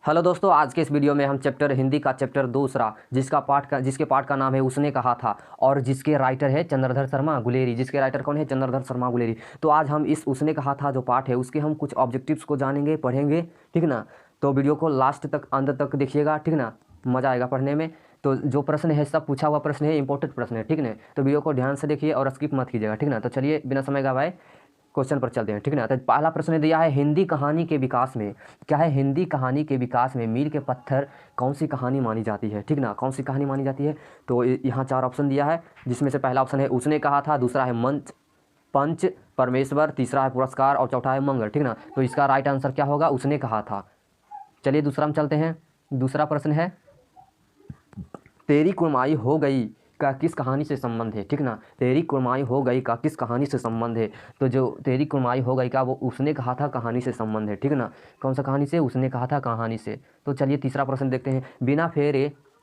Hello दोस्तों, आज के इस वीडियो में हम चैप्टर हिंदी का चैप्टर दूसरा जिसके पाठ का नाम है उसने कहा था और जिसके राइटर है चंद्रधर शर्मा गुलेरी। जिसके राइटर कौन है? चंद्रधर शर्मा गुलेरी। तो आज हम इस उसने कहा था जो पाठ है उसके हम कुछ ऑब्जेक्टिव्स को जानेंगे, पढ़ेंगे, ठीक ना। तो वीडियो को लास्ट तक, अंत तक देखिएगा, ठीक ना। मज़ा आएगा पढ़ने में। तो जो प्रश्न है सब पूछा हुआ प्रश्न है, इंपॉर्टेंट प्रश्न है, ठीक ना। तो वीडियो को ध्यान से देखिए और स्किप मत कीजिएगा, ठीक ना। तो चलिए बिना समय गवाए क्वेश्चन पर चलते हैं, ठीक ना। तो पहला प्रश्न दिया है, हिंदी कहानी के विकास में क्या है? हिंदी कहानी के विकास में मील के पत्थर कौन सी कहानी मानी जाती है, ठीक ना। कौन सी कहानी मानी जाती है? तो यहाँ चार ऑप्शन दिया है, जिसमें से पहला ऑप्शन है उसने कहा था, दूसरा है मंच पंच परमेश्वर, तीसरा है पुरस्कार और चौथा है मंगल, ठीक ना। तो इसका राइट आंसर क्या होगा? उसने कहा था। चलिए दूसरा में चलते हैं। दूसरा प्रश्न है, तेरी कुरमाई हो गई का किस कहानी से संबंध है, ठीक ना। तेरी कुरमाई हो गई का किस कहानी से संबंध है? तो जो तेरी कुरमाई हो गई का वो उसने कहा था कहानी से संबंध है, ठीक ना। कौन सा कहानी से? उसने कहा था कहानी से। तो चलिए तीसरा प्रश्न देखते हैं।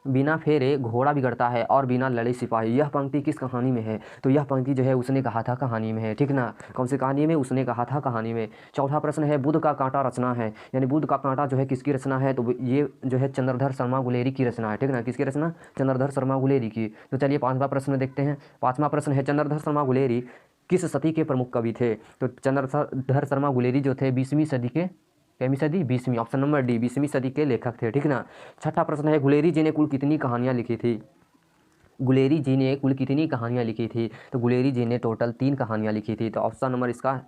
बिना फेरे घोड़ा बिगड़ता है और बिना लड़े सिपाही, यह पंक्ति किस कहानी में है? तो यह पंक्ति जो है उसने कहा था कहानी में है, ठीक ना। कौन सी कहानी में? उसने कहा था कहानी में। चौथा प्रश्न है, बुध का कांटा रचना है, यानी बुध का कांटा जो है किसकी रचना है? तो ये जो है चंद्रधर शर्मा गुलेरी की रचना है, ठीक ना। किसकी रचना? चंद्रधर शर्मा गुलेरी की। तो चलिए पांचवा प्रश्न देखते हैं। पांचवा प्रश्न है, चंद्रधर शर्मा गुलेरी किस सदी के प्रमुख कवि थे? तो चंद्रधर शर्मा गुलेरी जो थे 20वीं सदी के, कैवीं सदी? 20वीं, ऑप्शन नंबर डी, 20वीं सदी के लेखक थे, ठीक ना। छठा प्रश्न है, गुलेरी जी ने कुल कितनी कहानियाँ लिखी थी? गुलेरी जी ने कुल कितनी कहानियाँ लिखी थी? तो गुलेरी जी ने टोटल 3 कहानियाँ लिखी थी। तो ऑप्शन नंबर इसका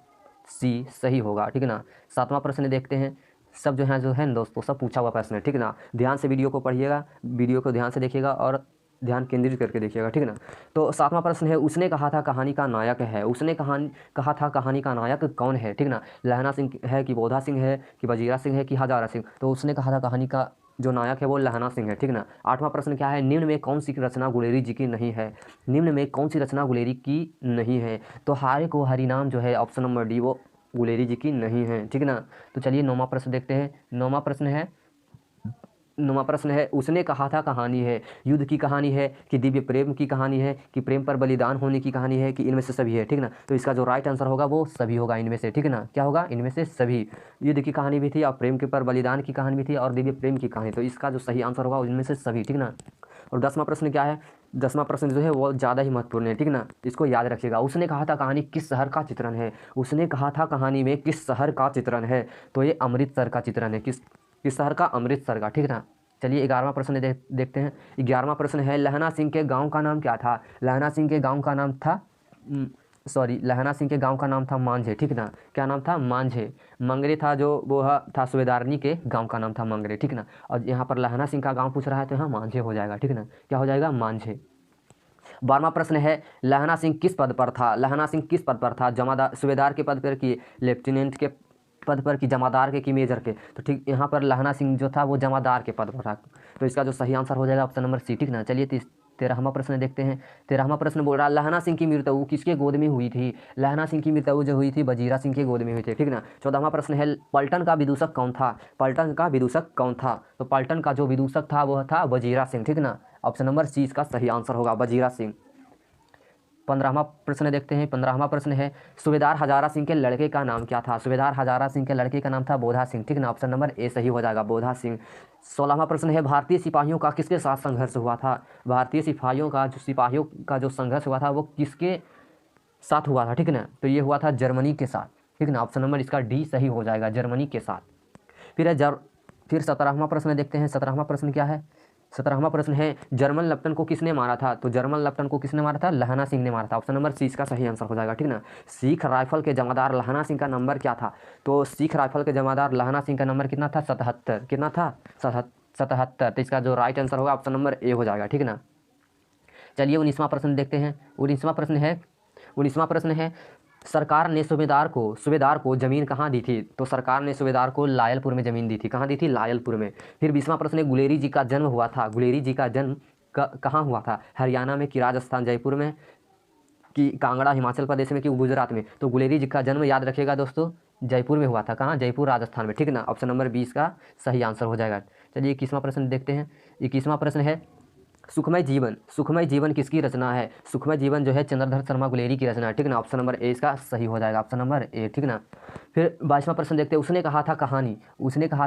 सी सही होगा, ठीक ना। सातवां प्रश्न देखते हैं। सब जो है ना दोस्तों, सब पूछा हुआ प्रश्न है, ठीक ना। ध्यान से वीडियो को पढ़िएगा, वीडियो को ध्यान से देखिएगा और ध्यान केंद्रित करके देखिएगा, ठीक ना। तो सातवां प्रश्न है, उसने कहा था कहानी का नायक है, कहा था कहानी का नायक कौन है, ठीक ना। लहना सिंह है कि बोधा सिंह है कि वजीरा सिंह है कि हजारा सिंह? तो उसने कहा था कहानी का जो नायक है वो लहना सिंह है, ठीक ना। आठवां प्रश्न क्या है, निम्न में कौन सी रचना गुलेरी जी की नहीं है? निम्न में कौन सी रचना गुलेरी की नहीं है? तो हारे को हरिनाम जो है ऑप्शन नंबर डी, वो गुलेरी जी की नहीं है, ठीक ना। तो चलिए नौवां प्रश्न देखते हैं। नौवां प्रश्न है, उसने कहा था कहानी है, युद्ध की कहानी है कि दिव्य प्रेम की कहानी है कि प्रेम पर बलिदान होने की कहानी है कि इनमें से सभी है, ठीक ना। तो इसका जो राइट आंसर होगा वो सभी होगा इनमें से, ठीक ना। क्या होगा? इनमें से सभी। युद्ध की कहानी भी थी और प्रेम के पर बलिदान की कहानी भी थी और दिव्य प्रेम की कहानी। तो इसका जो सही आंसर होगा इनमें से सभी, ठीक ना। और 10वां प्रश्न क्या है? 10वां प्रश्न जो है वो ज़्यादा ही महत्वपूर्ण है, ठीक ना। इसको याद रखिएगा। उसने कहा था कहानी किस शहर का चित्रण है? उसने कहा था कहानी में किस शहर का चित्रण है? तो ये अमृतसर का चित्रण है। किस शहर का? अमृतसर का, ठीक ना। चलिए 11वां प्रश्न देखते हैं। 11वां प्रश्न है, लहना सिंह के गांव का नाम क्या था? लहना सिंह के गांव का नाम था लहना सिंह के गांव का नाम था मांझे, ठीक ना। क्या नाम था? मांझे। मंगरे था जो वो था सूबेदारनी के गांव का नाम था मंगरे, ठीक ना। और यहाँ पर लहना सिंह का गांव पूछ रहा है तो यहाँ मांझे हो जाएगा, ठीक ना। क्या हो जाएगा? मांझे। 12वां प्रश्न है, लहना सिंह किस पद पर था? लहना सिंह किस पद पर था? जमादार, सूबेदार के पद पर कि लेफ्टिनेंट के पद पर कि जमादार के कि मेजर के? तो ठीक यहाँ पर लहना सिंह जो था वो जमादार के पद पर था। तो इसका जो सही आंसर हो जाएगा ऑप्शन नंबर सी, ठीक ना। चलिए 13वां प्रश्न देखते हैं। 13वां प्रश्न बोल रहा, लहना सिंह की मृत्यु किसके गोद में हुई थी? लहना सिंह की मृत्यु जो हुई थी वजीरा सिंह के गोद में हुई थी, ठीक ना। 14वां प्रश्न है, पलटन का विदूषक कौन था? पलटन का विदूषक कौन था? तो पलटन का जो विदूषक था वह था वजीरा सिंह, ठीक ना। ऑप्शन नंबर सी इसका सही आंसर होगा, वजीरा सिंह। 15वां प्रश्न देखते हैं। 15वां प्रश्न है, सूबेदार हजारा सिंह के लड़के का नाम क्या था? सूबेदार हजारा सिंह के लड़के का नाम था बोधा सिंह, ठीक ना। ऑप्शन नंबर ए सही हो जाएगा, बोधा सिंह। 16वां प्रश्न है, भारतीय सिपाहियों का किसके साथ संघर्ष हुआ था? भारतीय सिपाहियों का जो संघर्ष हुआ था वो किसके साथ हुआ था, ठीक ना। तो ये हुआ था जर्मनी के साथ, ठीक ना। ऑप्शन नंबर इसका डी सही हो जाएगा, जर्मनी के साथ। फिर है फिर 17वां प्रश्न देखते हैं। 17वां प्रश्न क्या है? 17वां प्रश्न है, जर्मन लेफ्टिनेंट को किसने मारा था? तो जर्मन लेफ्टिनेंट को किसने मारा था? लहना सिंह ने मारा था। ऑप्शन नंबर सी इसका सही आंसर हो जाएगा, ठीक ना। सिख राइफल के जमादार लहना सिंह का नंबर क्या था? तो सिख राइफल के जमादार लहना सिंह का नंबर कितना था? 77। कितना था? 77। तो इसका जो राइट आंसर होगा ऑप्शन नंबर ए हो जाएगा, ठीक ना। चलिए 19वां प्रश्न देखते हैं। 19वां प्रश्न है, सरकार ने सूबेदार को जमीन कहाँ दी थी? तो सरकार ने सूबेदार को लायलपुर में जमीन दी थी। कहाँ दी थी? लायलपुर में। फिर 20वां प्रश्न है, गुलेरी जी का जन्म हुआ था, गुलेरी जी का जन्म कहाँ हुआ था? हरियाणा में कि राजस्थान जयपुर में कि कांगड़ा हिमाचल प्रदेश में कि गुजरात में? तो गुलेरी जी का जन्म याद रखिएगा दोस्तों, जयपुर में हुआ था। कहाँ? जयपुर राजस्थान में, ठीक ना। ऑप्शन नंबर 20 का सही आंसर हो जाएगा। चलिए 21वां प्रश्न देखते हैं। 21वां प्रश्न है, सुखमय जीवन किसकी रचना है? सुखमय जीवन जो है चंद्रधर शर्मा गुलेरी की रचना है, ठीक ना। ऑप्शन नंबर ए इसका सही हो जाएगा, ऑप्शन नंबर ए, ठीक ना। फिर 22वां प्रश्न देखते हैं, उसने कहा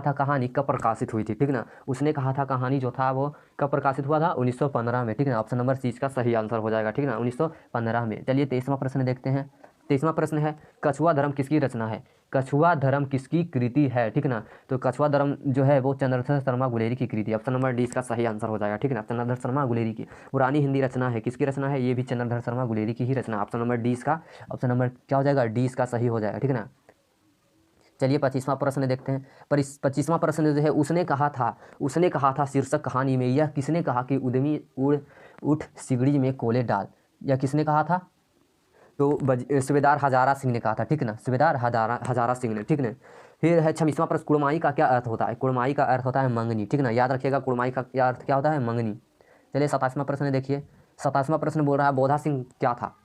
था कहानी कब प्रकाशित हुई थी, ठीक ना। उसने कहा था कहानी जो था वो कब प्रकाशित हुआ था? 1915 में, ठीक ना। ऑप्शन नंबर सी इसका सही आंसर हो जाएगा, ठीक ना, 1915 में। चलिए 23वां प्रश्न देखते हैं। 23वां प्रश्न है, कछुआ धर्म किसकी रचना है? कछुआ धर्म किसकी कृति है, ठीक ना। तो कछुआ धर्म जो है वो चंद्रधर शर्मा गुलेरी की कृति, ऑप्शन नंबर डी इसका सही आंसर हो जाएगा, ठीक ना। चंद्रधर शर्मा गुलेरी की पुरानी हिंदी रचना है, किसकी रचना है? ये भी चंद्रधर शर्मा गुलेरी की ही रचना, ऑप्शन नंबर डी इसका, ऑप्शन नंबर क्या हो जाएगा? डी इसका सही हो जाएगा, ठीक ना। चलिए 25वां प्रश्न देखते हैं। पर इस 25वां प्रश्न जो है, उसने कहा था शीर्षक कहानी में, यह किसने कहा कि उद्यमी उठ सिगड़ी में कोले डाल, यह किसने कहा था? तो सूबेदार हजारा सिंह ने कहा था, ठीक ना, सूबेदार हजारा सिंह ने, ठीक ना। फिर है 26वां प्रश्न, कुड़माई का क्या अर्थ होता है? कुड़माई का अर्थ होता है मंगनी, ठीक ना, याद रखिएगा कुड़माई का क्या अर्थ क्या होता है? मंगनी। चलिए 27वां प्रश्न देखिए। 27वां प्रश्न बोल रहा है बोधा सिंह क्या था?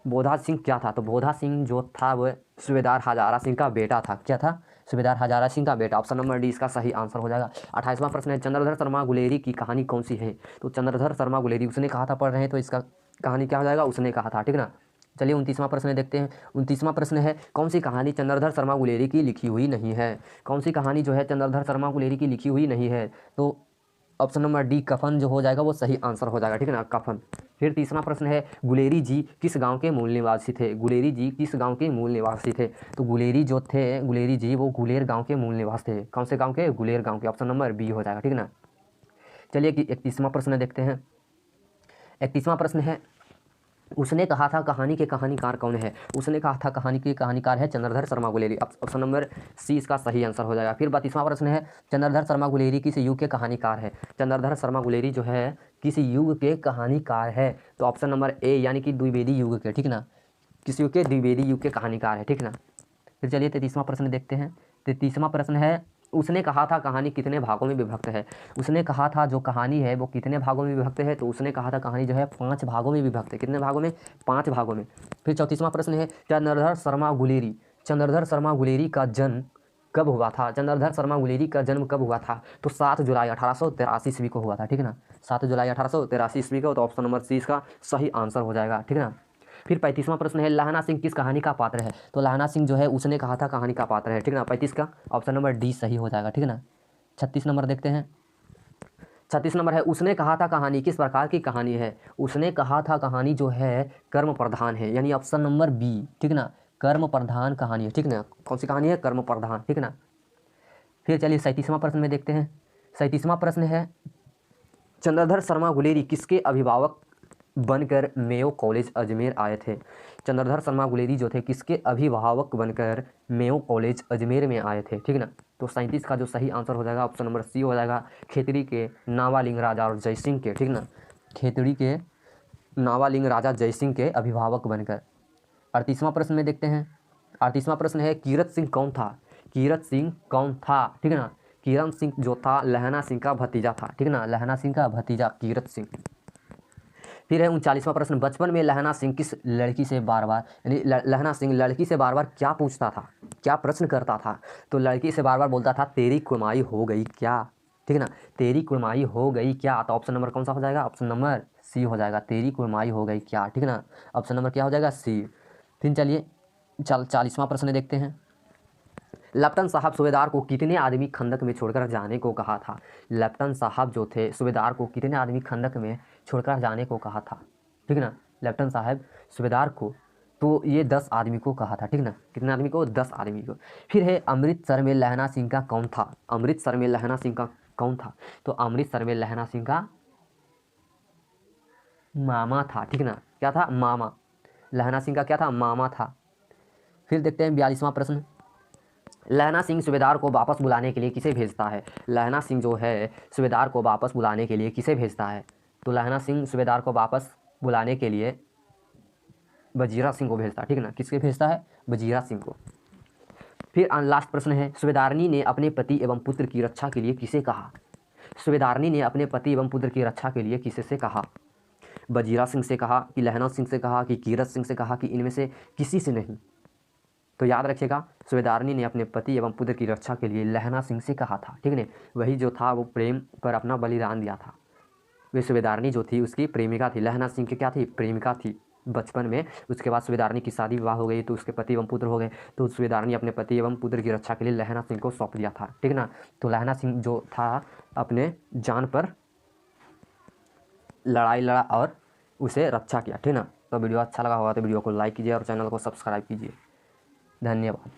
बोधा सिंह क्या था? तो बोधा सिंह जो था वह सूबेदार हजारा सिंह का बेटा था। क्या था? सूबेदार हजारा सिंह का बेटा, ऑप्शन नंबर डी इसका सही आंसर हो जाएगा। 28वां प्रश्न है, चंद्रधर शर्मा गुलेरी की कहानी कौन सी है? तो चंद्रधर शर्मा गुलेरी, उसने कहा था पढ़ रहे हैं तो इसका कहानी क्या हो जाएगा? उसने कहा था, ठीक ना। चलिए 29वां प्रश्न देखते हैं। 29वां प्रश्न है, कौन सी कहानी चंद्रधर शर्मा गुलेरी की लिखी हुई नहीं है? कौन सी कहानी जो है चंद्रधर शर्मा गुलेरी की लिखी हुई नहीं है? तो ऑप्शन नंबर डी कफन जो हो जाएगा वो सही आंसर हो जाएगा, ठीक है ना, कफन। फिर तीसरा प्रश्न है, गुलेरी जी किस गांव के मूल निवासी थे? गुलेरी जी किस गांव के मूल निवासी थे? तो गुलेरी जो थे, गुलेरी जी वो गुलेर गांव के मूल निवासी थे। कौन से गांव के? गुलेर गांव के, ऑप्शन नंबर बी हो जाएगा, ठीक है ना। चलिए 31वां प्रश्न देखते हैं। 31वां प्रश्न है, उसने कहा था कहानी के कहानीकार कौन है? उसने कहा था कहानी के कहानीकार है Chandradhar Sharma Guleri, option number C इसका सही आंसर हो जाएगा। फिर 32वां प्रश्न है, चंद्रधर शर्मा गुलेरी किस युग के कहानीकार है? चंद्रधर शर्मा गुलेरी जो है किस युग के कहानीकार है? तो ऑप्शन नंबर ए यानी कि द्विवेदी युग के, ठीक ना, किस युग के? द्विवेदी युग के कहानीकार है, ठीक ना। फिर चलिए 33वां प्रश्न देखते हैं। 33वां प्रश्न है, उसने कहा था कहानी कितने भागों में विभक्त है? उसने कहा था जो कहानी है वो कितने भागों में विभक्त है? तो उसने कहा था कहानी जो है 5 भागों में विभक्त है। कितने भागों में? 5 भागों में। फिर 34वां प्रश्न है, चंद्रधर शर्मा गुलेरी का जन्म कब हुआ था? चंद्रधर शर्मा गुलेरी का जन्म कब हुआ था? तो 7 जुलाई 1883 ईस्वी को हुआ था, ठीक है ना, 7 जुलाई 1883 ईस्वी को। तो ऑप्शन नंबर सी इसका सही आंसर हो जाएगा, ठीक है ना। फिर 35वां प्रश्न है, लहना सिंह किस कहानी का पात्र है? तो लहना सिंह जो है उसने कहा था कहानी का पात्र है, ठीक है ना, 35 का ऑप्शन नंबर डी सही हो जाएगा, ठीक है ना। 36 नंबर देखते हैं। 36 नंबर है, उसने कहा था कहानी किस प्रकार की कहानी है? उसने कहा था कहानी जो है कर्म प्रधान है, यानी ऑप्शन नंबर बी, ठीक ना, कर्म प्रधान कहानी है, ठीक ना। कौन सी कहानी है? कर्म प्रधान, ठीक ना। फिर चलिए 37वां प्रश्न में देखते हैं। 37वां प्रश्न है, चंद्रधर शर्मा गुलेरी किसके अभिभावक बनकर मेयो कॉलेज अजमेर आए थे? चंद्रधर शर्मा गुलेरी जो थे किसके अभिभावक बनकर मेयो कॉलेज अजमेर में आए थे, ठीक ना। तो 37 का जो सही आंसर हो जाएगा ऑप्शन नंबर सी हो जाएगा, खेतड़ी के नावालिंग राजा और जयसिंह के, ठीक ना, खेतड़ी के नावालिंग राजा जयसिंह के अभिभावक बनकर। 38वां प्रश्न में देखते हैं। 38वां प्रश्न है, कीरत सिंह कौन था? कीरत सिंह कौन था, ठीक है ना। कीरत सिंह जो था लहना सिंह का भतीजा था, ठीक ना, लहना सिंह का भतीजा कीरत सिंह। फिर है 39वां प्रश्न, बचपन में लहना सिंह किस लड़की से बार बार, यानी लहना सिंह लड़की से बार बार क्या पूछता था, क्या प्रश्न करता था? तो लड़की से बार बार बोलता था तेरी कुड़माई हो गई क्या, ठीक है ना, तेरी कुड़माई हो गई क्या? तो ऑप्शन नंबर कौन सा हो जाएगा? ऑप्शन नंबर सी हो जाएगा, तेरी कुड़माई हो गई क्या, ठीक है ना, ऑप्शन नंबर क्या हो जाएगा? सी। फिर चलिए 40वां प्रश्न देखते हैं। लेफ्टन साहब सूबेदार को कितने आदमी खंदक में छोड़कर जाने को कहा था? लेफ्टन साहब जो थे सूबेदार को कितने आदमी खंदक में छोड़कर जाने को कहा था, ठीक है ना। लेफ्टन साहब सूबेदार को तो ये 10 आदमी को कहा था, ठीक ना, कितने आदमी को? 10 आदमी को। फिर है अमृतसर में लहना सिंह का कौन था? अमृतसर में लहना सिंह का कौन था? तो अमृतसर में लहना सिंह का मामा था, ठीक ना, क्या था? मामा। लहना सिंह का क्या था? मामा था। फिर देखते हैं 42वां प्रश्न, लहना सिंह सूबेदार को वापस बुलाने के लिए किसे भेजता है? लहना सिंह जो है सूबेदार को वापस बुलाने के लिए किसे भेजता है? तो लहना सिंह सूबेदार को वापस बुलाने के लिए वजीरा सिंह को भेजता है, ठीक है ना, किसके भेजता है? वजीरा सिंह को। फिर लास्ट प्रश्न है, सूबेदारनी ने अपने पति एवं पुत्र की रक्षा के लिए किसे कहा? सूबेदारनी ने अपने पति एवं पुत्र की रक्षा के लिए किसे से कहा? वजीरा सिंह से कहा कि लहना सिंह से कहा कि कीरत सिंह से कहा कि इनमें से किसी से नहीं? तो याद रखिएगा, सूबेदारनी ने अपने पति एवं पुत्र की रक्षा के लिए लहना सिंह से कहा था, ठीक है ना, वही जो था वो प्रेम पर अपना बलिदान दिया था। वे सूबेदारनी जो थी उसकी प्रेमिका थी। लहना सिंह की क्या थी? प्रेमिका थी बचपन में। उसके बाद सूबेदारनी की शादी विवाह हो गई तो उसके पति एवं पुत्र हो गए, तो सूबेदारनी अपने पति एवं पुत्र की रक्षा के लिए लहना सिंह को सौंप दिया था, ठीक ना। तो लहना सिंह जो था अपने जान पर लड़ाई लड़ा और उसे रक्षा किया, ठीक ना। तो वीडियो अच्छा लगा होगा तो वीडियो को लाइक कीजिए और चैनल को सब्सक्राइब कीजिए। धन्यवाद।